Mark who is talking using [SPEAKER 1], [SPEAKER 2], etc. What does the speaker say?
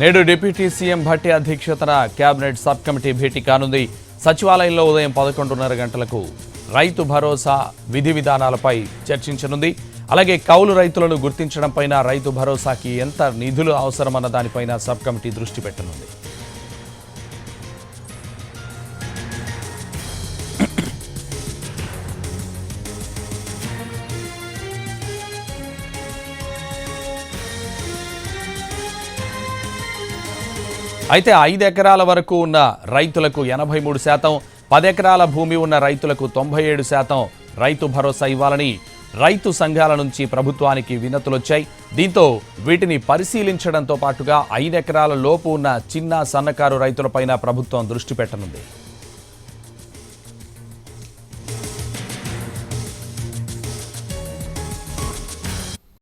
[SPEAKER 1] నేడు deputy CM Bhatti అధ్యక్షతన cabinet sub committee భేటీ కానుంది. సచివాలయంలో ఉదయం 11:30 గంటలకు రైతు భరోసా విధి విధానాలపై చర్చించనుంది. అలాగే కౌలు రైతులను గుర్తించడంపైన, రైతు భరోసాకి ఎంత నిధులు అవసరమన్న దానిపైన సబ్ కమిటీ దృష్టి పెట్టనుంది. అయితే 5 ఎకరాల వరకు ఉన్న రైతులకు 83%, 10 ఎకరాల భూమి ఉన్న రైతులకు 97% రైతు భరోసా ఇవ్వాలని రైతు సంఘాల నుంచి ప్రభుత్వానికి వినతులొచ్చాయి. దీంతో వీటిని పరిశీలించడంతో పాటుగా 5 ఎకరాల లోపు ఉన్న చిన్న సన్నకారు రైతులపైన ప్రభుత్వం దృష్టి పెట్టనుంది.